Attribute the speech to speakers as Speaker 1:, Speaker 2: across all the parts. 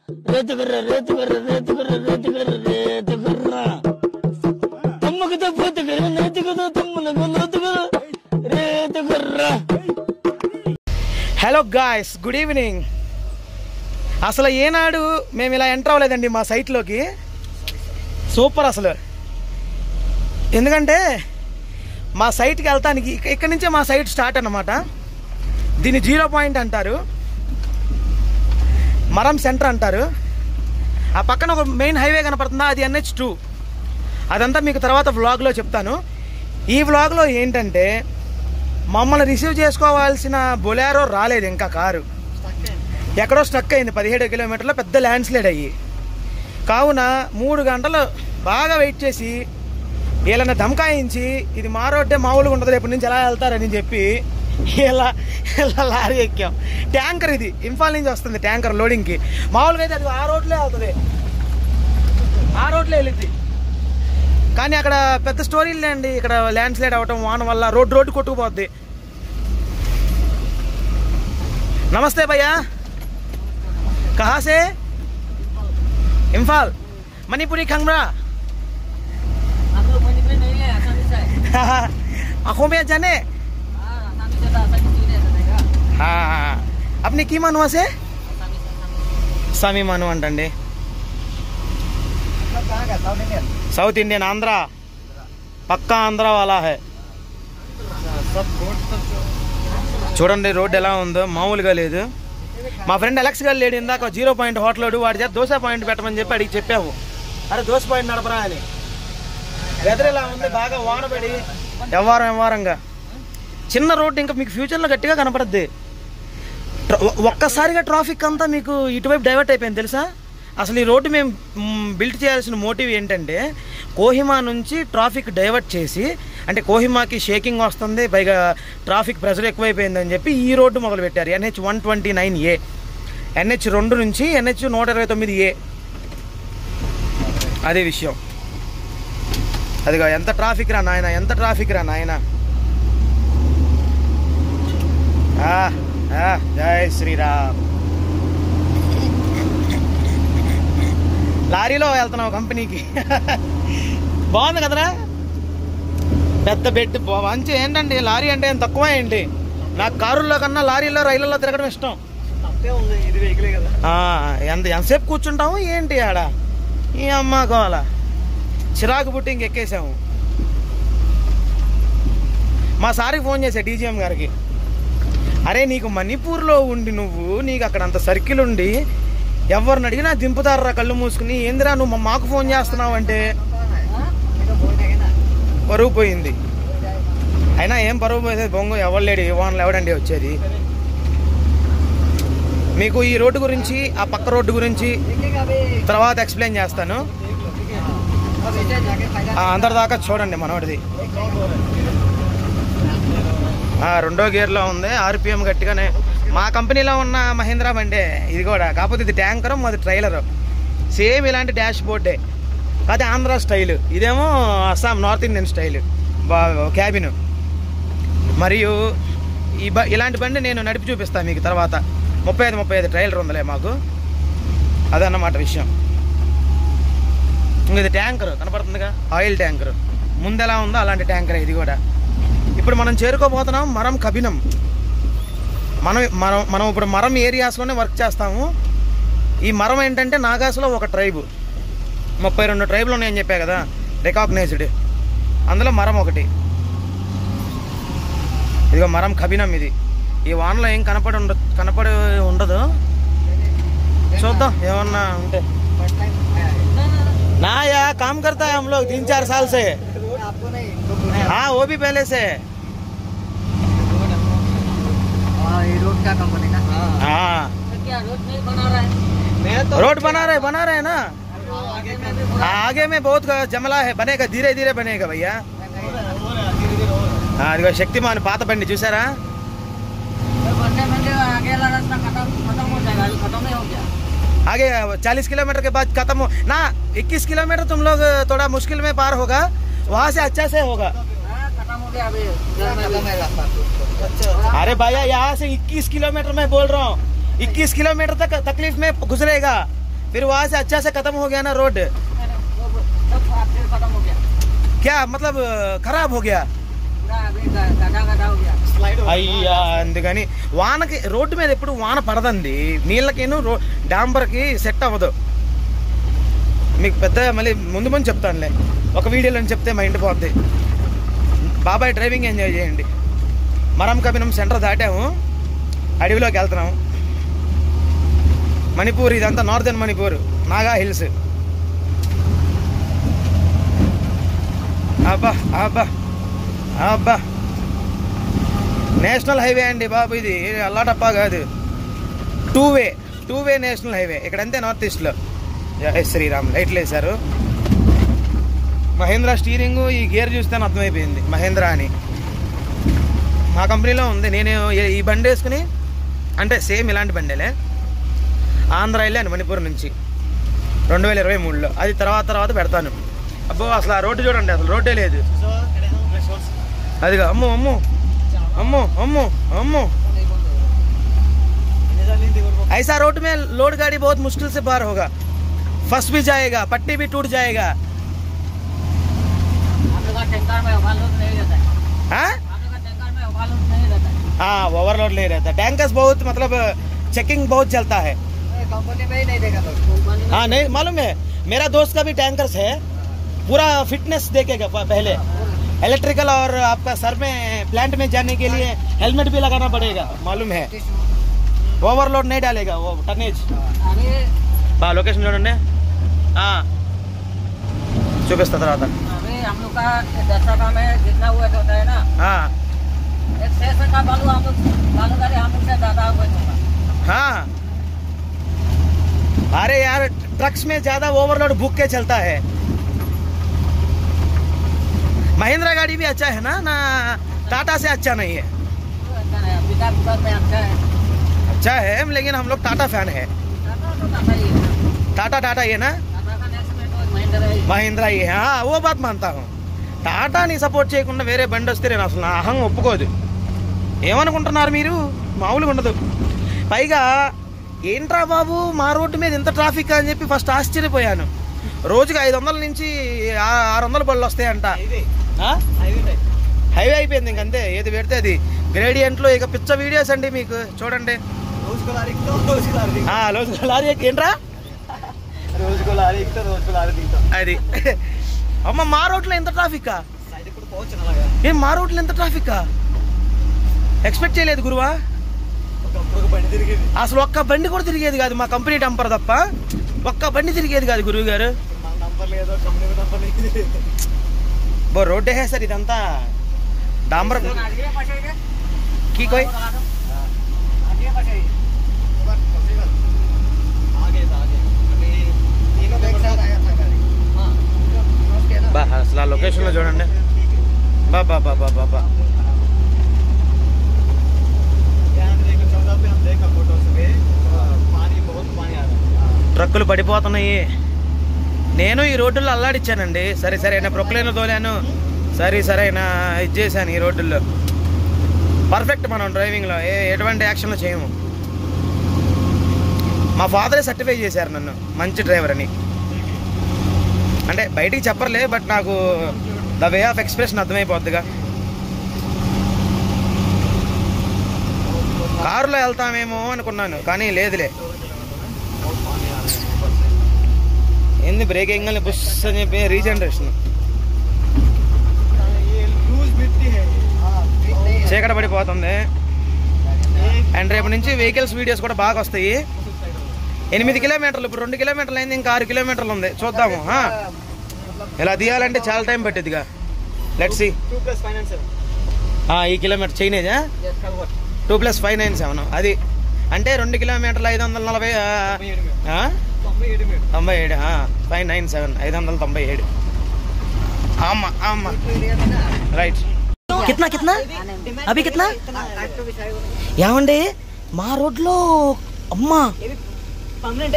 Speaker 1: रेत कर रेत कर रेत कर रेत कर रेत कर तुम तो फुत कर नेत को तुम को नत कर रेत कर.
Speaker 2: Hello guys, good evening. అసలు ఏనాడు మేము ఇలా ఎంటర్ అవ్వలేదండి మా సైట్లోకి. సూపర్ అసలు. ఎందుకంటే మా సైట్కి వెళ్తానికి ఇక్కడి నుంచే మా సైట్ స్టార్ట్ అన్నమాట. దీన్ని 0 పాయింట్ అంటారు, మరం సెంటర్ అంటారు. ఆ పక్కన ఒక మెయిన్ హైవే కనపడుతుందా, అది NH2. అదంతా మీకు తర్వాత వ్లాగ్లో చెప్తాను. ఈ వ్లాగ్లో ఏంటంటే మమ్మల్ని రిసీవ్ చేసుకోవాల్సిన బొలెరో రాలేదు, ఇంకా కారు ఎక్కడో స్టక్ అయింది 17 కిలోమీటర్లో, పెద్ద ల్యాండ్ స్లైడ్ అయ్యి. కావున 3 గంటలు బాగా వెయిట్ చేసి వీళ్ళని ధమకాయించి ఇది మా రోడ్డే మామూలుగా ఉంటుంది, రేపు నుంచి ఎలా వెళ్తారని చెప్పి ఇలా లారీ ఎక్కాం. ట్యాంకర్ ఇది ఇంఫాల్ నుంచి వస్తుంది, ట్యాంకర్ లోడింగ్కి. మామూలుగా అయితే అది ఆ రోడ్లే వెళ్తుంది, ఆ రోడ్లే వెళ్ళింది. కానీ అక్కడ పెద్ద స్టోరీలు లేండి. ఇక్కడ ల్యాండ్ స్లైడ్ అవ్వటం, వాన వల్ల రోడ్డు కొట్టుకుపోద్ది. నమస్తే భయ్యా, కహా సే? ఇంఫాల్, మణిపురి ఖంగ్రా. आँखों में जाने हाँ अपनी की मानो से सामी मानो अंटे साउथ इंडियन आंध्रा पक्का आंध्रा वाला है. చూడండి రోడ్ ఎలా ఉందో, మామూలుగా లేదు. మా ఫ్రెండ్ అలెక్స్ గారు లేడు, ఇందాక 0 పాయింట్ హోటల్ వాడి చేత దోశ పాయింట్ పెట్టమని చెప్పి అడిగి చెప్పాము. అరే దోశ పాయింట్ నడపరా అని. వెదర్ ఎలా ఉంది, బాగా వానబడి వ్యవహారంగా చిన్న రోడ్డు. ఇంకా మీకు ఫ్యూచర్లో గట్టిగా కనపడద్ది. ఒక్కసారిగా ట్రాఫిక్ అంతా మీకు ఇటువైపు డైవర్ట్ అయిపోయింది తెలుసా. అసలు ఈ రోడ్డు మేము బిల్డ్ చేయాల్సిన మోటివ్ ఏంటంటే కోహిమా నుంచి ట్రాఫిక్ డైవర్ట్ చేసి, అంటే కోహిమాకి షేకింగ్ వస్తుంది, పైగా ట్రాఫిక్ ప్రెషర్ ఎక్కువైపోయిందని చెప్పి ఈ రోడ్డు మొదలుపెట్టారు. NH129A, NH2 నుంచి NH129A. అదే విషయం. అదిగో ఎంత ట్రాఫిక్ రా నాయన, ఎంత ట్రాఫిక్ రా నాయన. జై శ్రీరామ్. లారీలో వెళ్తున్నావు కంపెనీకి. బాగుంది కదరా, పెద్ద బెడ్ మంచి. ఏంటండి లారీ అంటే ఏం తక్కువ ఏంటి? నాకు కారుల్లో కన్నా లారీలో రైళ్ళలో తిరగడం ఇష్టం. ఎంతసేపు కూర్చుంటాము ఏంటి ఆడ, ఈ అమ్మ గోల. చిరాకు పుట్టి ఇంకెక్కేసాము. మా సార్కి ఫోన్ చేసా, DGM గారికి. అరే నీకు మణిపూర్లో ఉండి నీకు అక్కడ అంత సర్కిల్ ఉండి ఎవరిని అడిగినా దింపుతారా కళ్ళు మూసుకుని, ఏందిరా నువ్వు మాకు ఫోన్ చేస్తున్నావు అంటే పరువు పోయింది. అయినా ఏం పరువు పోయేది, బొంగు ఎవరు లేడు, వానలు ఎవడండి వచ్చేది. మీకు ఈ రోడ్డు గురించి, ఆ పక్క రోడ్డు గురించి తర్వాత ఎక్స్ప్లెయిన్ చేస్తాను. అందరిదాకా చూడండి మనోడిది. 2వ గేర్లో ఉంది, RPM గట్టిగానే. మా కంపెనీలో ఉన్న మహీంద్రా బండే ఇది కూడా, కాకపోతే ఇది ట్యాంకర్, మాది ట్రైలర్. సేమ్ ఇలాంటి డాష్ బోర్డే, అది ఆంధ్ర స్టైల్, ఇదేమో Assam north Indian style cabin. మరియు ఇలాంటి బండి నేను నడిపి చూపిస్తాను మీకు తర్వాత. 35 ట్రైలర్ ఉందిలే మాకు, అదన్నమాట విషయం. ఇది ట్యాంకర్ కనపడుతుందిగా, ఆయిల్ ట్యాంకర్. ముందు ఎలా ఉందో అలాంటి ట్యాంకర్ ఇది కూడా. ఇప్పుడు మనం చేరుకోబోతున్నాం మరం కబినం. మనం ఇప్పుడు మరం ఏరియాస్లోనే వర్క్ చేస్తాము. ఈ మరం ఏంటంటే నాగాస్లో ఒక ట్రైబు, 32 ట్రైబులు ఉన్నాయని చెప్పా కదా రికాగ్నైజ్డ్, అందులో మరం ఒకటి. ఇదిగో మరం కబినం ఇది. ఈ వానలో ఏం కనపడి ఉండదు, చూద్దాం ఏమన్నా ఉంటే. ना यार काम करता है हम लोग 3-4 साल से. हाँ वो भी पहले से. रोड का कंपनी ना. हाँ क्या रोड नहीं बना रहा है? रोड बना रहे ना. आगे में बहुत जमला है, बनेगा धीरे धीरे बनेगा भैया. हाँ देखो शक्तिमान पात बंडी चूसारा. आगे 40 किलोमीटर के बाद खत्म हो ना. 21 किलोमीटर तुम लोग थोड़ा मुश्किल में पार होगा, वहाँ से अच्छा से होगा. खत्म हो गया अभी. अरे भैया यहाँ से 21 किलोमीटर मैं बोल रहा हूँ, 21 किलोमीटर तक तकलीफ में गुजरेगा. फिर वहां से अच्छा से खत्म हो गया ना रोड,
Speaker 3: खत्म हो गया,
Speaker 2: क्या मतलब खराब हो गया?
Speaker 3: गड्ढा हो गया,
Speaker 2: అయ్యా అందుకని వానకి రోడ్డు మీద ఎప్పుడు వాన పడదండి, నీళ్ళకేను డాంబర్కి సెట్ అవ్వదు. మీకు పెద్ద మళ్ళీ ముందు ముందు చెప్తానులే, ఒక వీడియోలో చెప్తే మా ఇంటి పోద్ది. బాబాయ్ డ్రైవింగ్ ఎంజాయ్ చేయండి. మరం కబినం సెంటర్ దాటాము, అడవిలోకి వెళ్తున్నాము. మణిపూర్, ఇదంతా నార్థన్ మణిపూర్, నాగా హిల్స్. అబ్బా అబ్బా అబ్బా, నేషనల్ హైవే అండి బాబు, ఇది అల్లాటప్పా కాదు. టూ వే నేషనల్ హైవే ఇక్కడంతే, నార్త్ ఈస్ట్లో. జై శ్రీరామ్. లైట్లు వేశారు. మహేంద్ర స్టీరింగ్, ఈ గేర్ చూస్తే అర్థమైపోయింది మహేంద్ర అని. మా కంపెనీలో ఉంది. నేను ఈ బండి వేసుకుని, అంటే సేమ్ ఇలాంటి బండేలే, ఆంధ్ర వెళ్ళాను మణిపూర్ నుంచి 2023లో. అది తర్వాత పెడతాను. అబ్బో అసలు ఆ రోడ్డు చూడండి, అసలు రోడ్డే లేదు. అదిగా అమ్మో అమ్మో అమ్మో అమ్మో అమ్మో, ऐसा रोड में लोड गाड़ी बहुत मुश्किल से पार होगा, फंस भी जाएगा, पट्टी भी टूट जाएगा।
Speaker 3: टैंकर में ओवरलोड नहीं रहता है,
Speaker 2: हाँ
Speaker 3: टैंकर में ओवरलोड नहीं रहता है,
Speaker 2: हाँ ओवरलोड नहीं रहता, टैंकर्स बहुत मतलब चेकिंग बहुत चलता है।
Speaker 3: कंपनी में ही नहीं देखा तो।
Speaker 2: हाँ नहीं मालूम है, मेरा दोस्त का भी टैंकर्स है, पूरा फिटनेस देखेगा पहले, इलेक्ट्रिकल और आपका सर में प्लांट में जाने के लिए हेलमेट भी लगाना पड़ेगा, मालूम है। ओवरलोड नहीं डालेगा वो टनेज।
Speaker 3: अरे
Speaker 2: बा लोकेशन చూడండి, చూపిస్తా తర్వాత.
Speaker 3: अभी हम लोग का 10 में जितना हुआ होता है ना, एक 6 का बालू हम लोग हम लोग से ज्यादा हुआ होगा।
Speaker 2: हाँ अरे यार ट्रक्स में ज्यादा ओवरलोड भूख के चलता है। महिंद्रा गाड़ी भी अच्छा है ना टाटा से अच्छा नहीं है।
Speaker 3: अच्छा है, पिकअप में अच्छा है,
Speaker 2: लेकिन हम लोग टाटा फैन है। टाटा ये ना, महिंद्रा ये है। हाँ वो बात मानता हूँ, టాటాని సపోర్ట్ చేయకుండా వేరే బండి వస్తే నేను అసలు నా అహం ఒప్పుకోదు. ఏమనుకుంటున్నారు మీరు, మామూలుగా ఉండదు. పైగా ఏంట్రా బాబు మా రోడ్డు మీద ఇంత ట్రాఫిక్ అని చెప్పి ఫస్ట్ ఆశ్చర్యపోయాను. రోజుకి 500 నుంచి 600 బళ్ళు వస్తాయంట. హైవే అయిపోయింది ఇంకంతే, ఏది పెడితే అది. గ్రేడియంట్లో ఇక పిచ్చ వీడియోస్ అండి మీకు, చూడండి. ఏంట్రా అది అమ్మ మా రోడ్లో ఎంత ట్రాఫిక్, ఏం మా రోడ్లో ఎంత ట్రాఫిక్ ఎక్స్పెక్ట్ చేయలేదు గురువా. అసలు ఒక్క బండి కూడా తిరిగేది కాదు, మా కంపెనీ టంపర్ తప్ప ఒక్క బండి తిరిగేది కాదు గురువు గారు. బో రోడ్డే హే సార్, ఇదంతా డాంబర్ की कोई బా అసలు ఆ లొకేషన్లో చూడండి. బాబా బాబా బాబా ట్రక్కులు పడిపోతున్నాయి. నేను ఈ రోడ్డుల్లో అల్లాడిచ్చానండి. సరైన ప్రొక్లైన్లో తోలాను, సరైన ఇది చేశాను ఈ రోడ్డుల్లో. పర్ఫెక్ట్ మనం డ్రైవింగ్లో ఎటువంటి యాక్షన్లో చేయము. మా ఫాదరే సర్టిఫై చేశారు నన్ను మంచి డ్రైవర్ అని. అంటే బయటికి చెప్పర్లే, బట్ నాకు ద వే ఆఫ్ ఎక్స్ప్రెషన్ అర్థమైపోద్దిగా. కారులో వెళ్తామేమో అనుకున్నాను, కానీ లేదులే. ఏంది బ్రేక్ ఎంగల్ని బుష్ అని చెప్పి రీజనరేషన్. చీకట పడిపోతుంది. అండ్ రేపు నుంచి వెహికల్స్ వీడియోస్ కూడా బాగా వస్తాయి. 8 కిలోమీటర్లు, ఇప్పుడు 2 కిలోమీటర్లు అయింది, ఇంకా 6 కిలోమీటర్లు ఉంది. చూద్దాము. ఇలా తీయాలంటే చాలా టైం పట్టిద్దిగా. Let's see. ఈ కిలోమీటర్ చైనేజా 2+597 అది అంటే 2 కిలోమీటర్లు 540 97 597 597. ఆమా ఆమా రైట్. కిतना कितना अभी कितना ఏమండి మా రోడ్లో అమ్మా పర్మనెంట్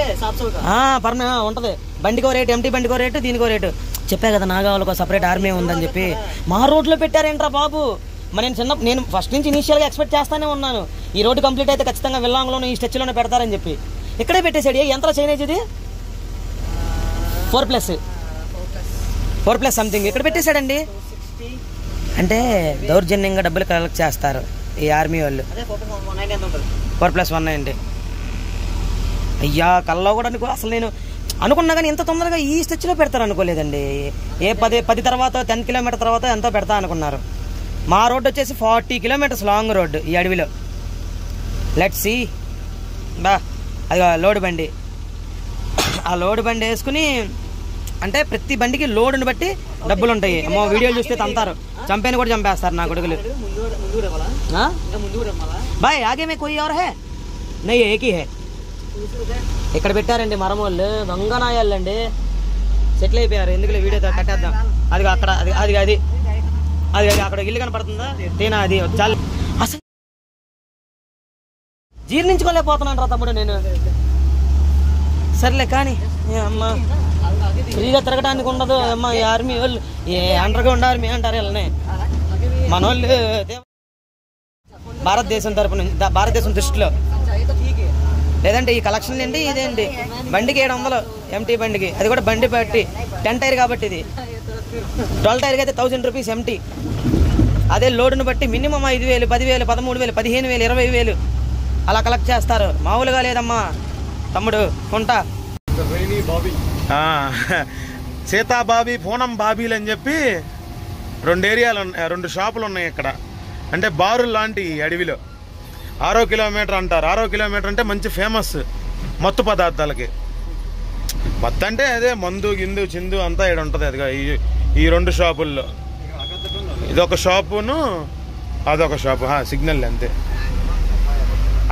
Speaker 2: ఉంటుంది. బండికో రేటు, ఎంటీ బండికో రేటు, దీనికో రేటు. చెప్పా కదా నాగావాళ్ళకో సపరేట్ ఆర్మీ ఉందని చెప్పి. మా రోడ్లో పెట్టారేంట్రా బాబు. మరి నేను ఫస్ట్ నుంచి ఇనీషియల్గా ఎక్స్పెక్ట్ చేస్తానే ఉన్నాను, ఈ రోడ్డు కంప్లీట్ అయితే ఖచ్చితంగా విల్లాంగ్లోనే ఈ స్టెచ్లోనే పెడతారని చెప్పి. ఇక్కడే పెట్టేశాడు. ఎంత చైనేజ్ ఇది 4+ సంథింగ్ ఇక్కడ పెట్టేశాడండి. అంటే దౌర్జన్యంగా డబ్బులు కలెక్ట్ చేస్తారు ఈ ఆర్మీ వాళ్ళు. 4+190. అయ్యా కల్లో కూడా అసలు నేను అనుకున్నా కానీ ఇంత తొందరగా ఈ స్టెచ్లో పెడతారు అనుకోలేదండి. 10 తర్వాత 10 కిలోమీటర్ తర్వాత ఎంతో పెడతా అనుకున్నారు. మా రోడ్డు వచ్చేసి 40 కిలోమీటర్స్ లాంగ్ రోడ్డు ఈ అడవిలో. Let's see. బా అది లోడ్ బండి. ఆ లోడ్ బండి వేసుకుని అంటే ప్రతి బండికి లోడుని బట్టి డబ్బులు ఉంటాయి. అమ్మో వీడియోలు చూస్తే తంతారు, చంపేని కూడా చంపేస్తారు నా కొడుకులు. బాయ్ ఆగే మే కోయి ఎవరు హే నయ్యి ఏకీ హే. ఇక్కడ పెట్టారండి మరం వాళ్ళు, దొంగనాయాలు అండి. సెటిల్ అయిపోయారు. ఎందుకులే వీడియో కట్టేద్దాం. అది అక్కడ అది అది అది అది అక్కడ ఇల్లు కనపడుతుందా తేనా, అది చాలా అసలు జీర్ణించుకోలేకపోతున్నాను రా తమ్ముడు నేను. సర్లే కానీ అమ్మ ఫ్రీగా తిరగడానికి ఉండదు అమ్మ. ఈ ఆర్మీ వాళ్ళు అండర్ గ్రౌండ్ ఆర్మీ అంటారు వీళ్ళని. మన వాళ్ళు భారతదేశం తరపు నుంచి, భారతదేశం దృష్టిలో లేదంటే ఈ కలెక్షన్ ఏంటి ఇదేంటి. బండికి 700 ఎంటీ బండికి, అది కూడా బండి బట్టి 10 టైర్ కాబట్టి. ఇది 12 టైర్కి అయితే 1000 రూపీస్ ఎంటీ. అదే లోడును బట్టి మినిమం 5,000, 10,000, 13,000, 15,000, 20,000 అలా కలెక్ట్ చేస్తారు. మామూలుగా లేదమ్మా తమ్ముడు. కొంటా
Speaker 4: సీతాబాబీ, పూనం బాబీలు అని చెప్పి 2 ఏరియాలు, 2 షాపులు ఉన్నాయి ఇక్కడ. అంటే బారులు లాంటి అడవిలో 6 కిలోమీటర్ అంటారు. 6 కిలోమీటర్ అంటే మంచి ఫేమస్ మత్తు పదార్థాలకి. మత్తు అంటే అదే మందు గిందు చిందు అంతా ఇక్కడ ఉంటుంది. అదిగా ఈ 2 షాపుల్లో ఇదొక షాపును అదొక షాపు. సిగ్నల్ అంతే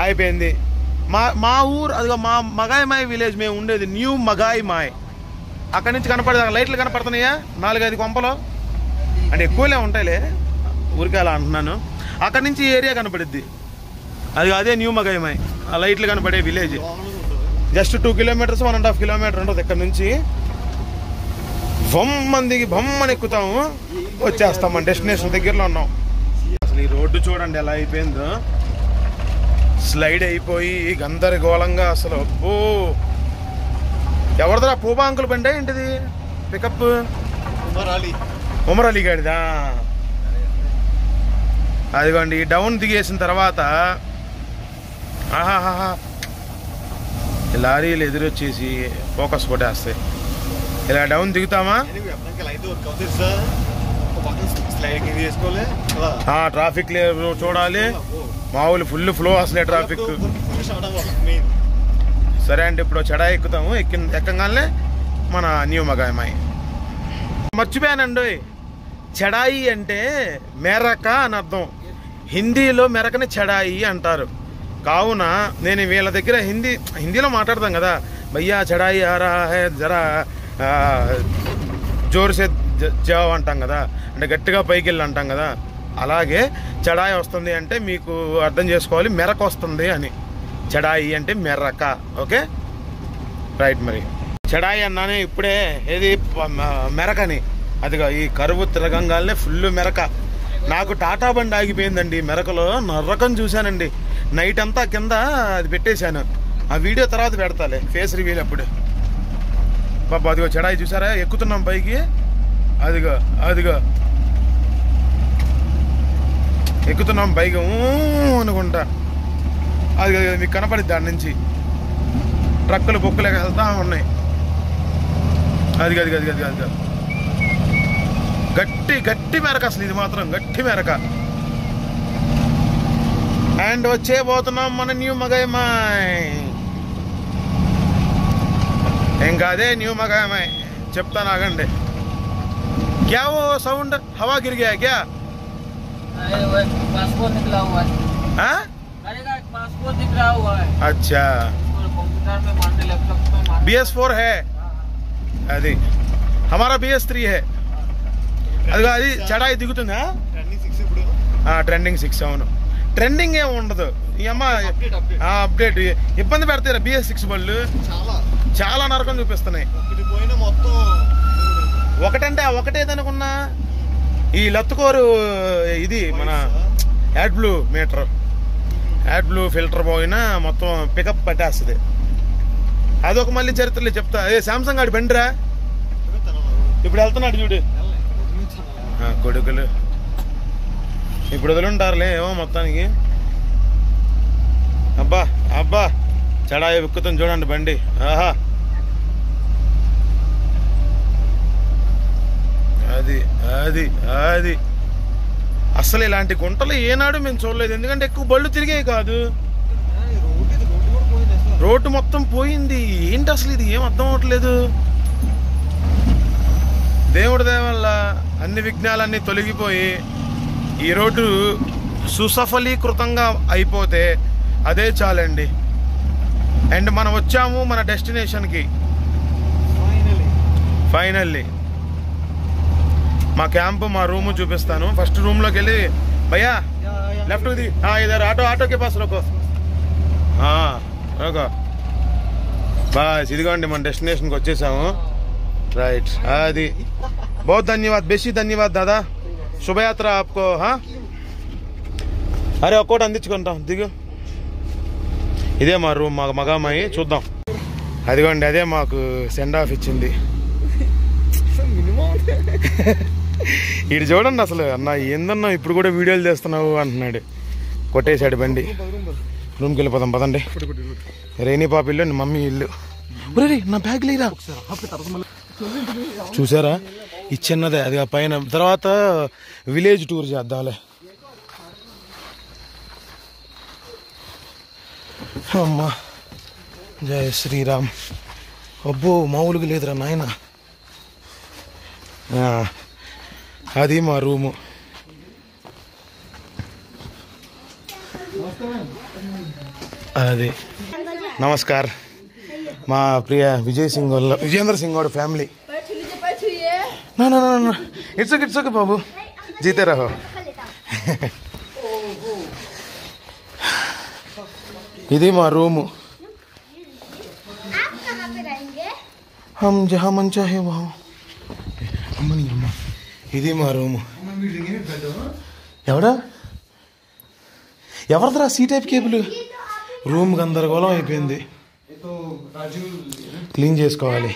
Speaker 4: అయిపోయింది. మా ఊరు అదిగో మా మగాయిమాయ్ విలేజ్ మేము ఉండేది న్యూ మగాయిమాయ్. అక్కడి నుంచి కనపడే లైట్లు కనపడుతున్నాయా 4-5 కొంపలు, అంటే ఎక్కువలే ఉంటాయిలే ఊరికే అలా అంటున్నాను. అక్కడి నుంచి ఈ ఏరియా కనపడిద్ది. అది అదే న్యూ మగాయిమాయ్. ఆ లైట్లు కనపడే విలేజ్ జస్ట్ 2 కిలోమీటర్స్ 1.5 కిలోమీటర్ ఉంటుంది. ఇక్కడ నుంచి బొమ్మని ఎక్కుతాము, వచ్చేస్తాం. మన డెస్టినేషన్ దగ్గరలో ఉన్నాం. అసలు ఈ రోడ్డు చూడండి ఎలా అయిపోయిందో. స్లైడ్ అయిపోయి గందరగోళంగా అసలు. అబ్బో ఎవరిదా పూబా అంకుల్ బండి ఏంటిది పికప్? ఉమర్ అలీ గాడిదా. అదిగోండి డౌన్ దిగేసిన తర్వాత ఆహాహా లారీలు ఎదురొచ్చేసి ఫోకస్ కొట్టేస్తాయి. ఇలా డౌన్ దిగుతామా, ట్రాఫిక్ చూడాలి. మామూలు ఫుల్ ఫ్లో అసలే ట్రాఫిక్. సరే అంటే ఇప్పుడు చెడాయి ఎక్కుతాము. ఎక్కగానే మన న్యూ మగాయిమాయ్. మర్చిపోయానండి, చెడాయి అంటే మెరక అని అర్థం. హిందీలో మెరకని చెడాయి అంటారు. కావున నేను వీళ్ళ దగ్గర హిందీలో మాట్లాడతాం కదా, భయ్యా చెడాయి ఆరా హే జరా జోర్సే జావ్ అంటాం కదా, అంటే గట్టిగా పైకి వెళ్ళి అంటాం కదా. అలాగే చెడాయి వస్తుంది అంటే మీకు అర్థం చేసుకోవాలి మెరక వస్తుంది అని. చెడాయి అంటే మెరక. Okay right. మరి చెడాయి అన్నానే ఇప్పుడే ఏది మెరకని. అదిగా ఈ కరువు తిరగంగానే ఫుల్ మెరక. నాకు టాటా బండి ఆగిపోయిందండి మెరకలో. నరకం చూశానండి. నైట్ అంతా కింద అది పెట్టేశాను. ఆ వీడియో తర్వాత పెడతాలే, ఫేస్ రివీల్ అప్పుడు. బాబా అదిగో చెడాయి చూసారా, ఎక్కుతున్నాం పైకి. అదిగో అదిగో ఎక్కుతున్నాం పైకి అనుకుంటా. అది మీకు కనపడిద్ది దాని నుంచి. ట్రక్కులు బొక్కులు వెళ్తా ఉన్నాయి. అది అది అది అది అది గట్టి గట్టి మెరక. అసలు ఇది మాత్రం గట్టి మెరక. అండ్ వచ్చేపోతున్నాం మన న్యూ మగాయిమాయ్. ఇంకా అదే న్యూ మగాయిమాయ్. చెప్తాను ఆగండి. क्या वो साउंड हवा गिर गया क्या?
Speaker 3: पासपोर्ट निकला हुआ है।
Speaker 4: हाँ?
Speaker 3: पासपोर्ट दिख रहा हुआ है।
Speaker 4: अच्छा
Speaker 3: कंप्यूटर में मारने लैपटॉप में मारने।
Speaker 4: BS4 है అది. हमारा BS3 है. అదిగో అది చెడాయి దిగుతుందా? ట్రెండింగ్ 6. అవును, ట్రెండింగ్ ఏమి ఉండదు. ఈ అమ్మ అప్డేట్ ఇబ్బంది పెడతారు. BS6 బళ్ళు చాలా నరకం చూపిస్తున్నాయి. ఒకటంటే ఒకటేదనుకున్నా ఈ లత్తుకోరు ఇది మన AdBlue meter, AdBlue filter పోయినా మొత్తం పికప్ పట్టేస్తుంది. అదొక మళ్ళీ చరిత్రలో చెప్తా. ఏ శాంసంగ్ గాడి బండిరా ఇప్పుడు వెళ్తున్నాడు చూడు కొడుకులు. ఇప్పుడు వదులుంటారులే ఏమో మొత్తానికి. అబ్బా అబ్బా చడాయి విక్కుతుంది చూడండి బండి. ఆహా అది అది అది అసలు ఇలాంటి గుంటలు ఏనాడు మేము చూడలేదు. ఎందుకంటే ఎక్కువ బళ్ళు తిరిగే కాదు, రోడ్డు మొత్తం పోయింది. ఏంటి అసలు ఇది ఏం అర్థం అవట్లేదు. దేవుడి దయ వల్ల అన్ని విఘ్నాలన్నీ తొలగిపోయి ఈ రోడ్డు సుసఫలీకృతంగా అయిపోతే అదే చాలండి. అండ్ మనం వచ్చాము మన డెస్టినేషన్కి ఫైనల్లీ. మా క్యాంపు మా రూము చూపిస్తాను. ఫస్ట్ రూమ్లోకి వెళ్ళి భయ్యా లెఫ్ట్ ది ఇదర్ ఆటోకే పాస్ రోకో రోకో బస్. ఇదిగోండి మన డెస్టినేషన్కి వచ్చేసాము. రైట్ అది बहुत धन्यवाद बेसी धन्यवाद दादा శుభయాత్ర ఆప్కో. అరే ఒక్కోటి అందించుకుంటాం దిగు. ఇదే మా రూమ్, మా మగామాయి చూద్దాం. అదిగోండి అదే మాకు సెండ్ ఆఫ్ ఇచ్చింది. ఇటు చూడండి అసలు అన్న ఏందన్నా ఇప్పుడు కూడా వీడియోలు చేస్తున్నావు అంటున్నాడు. కొట్టేశాడు బండి. రూమ్కి వెళ్ళిపోదాం పదండి. రైనీ పాప ఇల్లు మమ్మీ ఇల్లు. నా బ్యాగ్ లేరా చూసారా ఈ చిన్నదే అది పైన. తర్వాత విలేజ్ టూర్ చేద్దాంలే. అమ్మా జయ శ్రీరామ్. అబ్బో మామూలుగా లేదురా నాయన. అది మా రూము. అది నమస్కార్ మా ప్రియ విజేంద్ర సింగ్ వాడు ఫ్యామిలీ. నా ఇట్స్ ఓకే బాబు జీతే రహో. ఇది మా రూము. హమ్ జహా మన్ చాహే వహా. అమ్మని అమ్మ ఇది మా రూము. ఎవరిదిరా సీ టైప్ కేబుల్? రూమ్ గందరగోళం అయిపోయింది, క్లీన్ చేసుకోవాలి.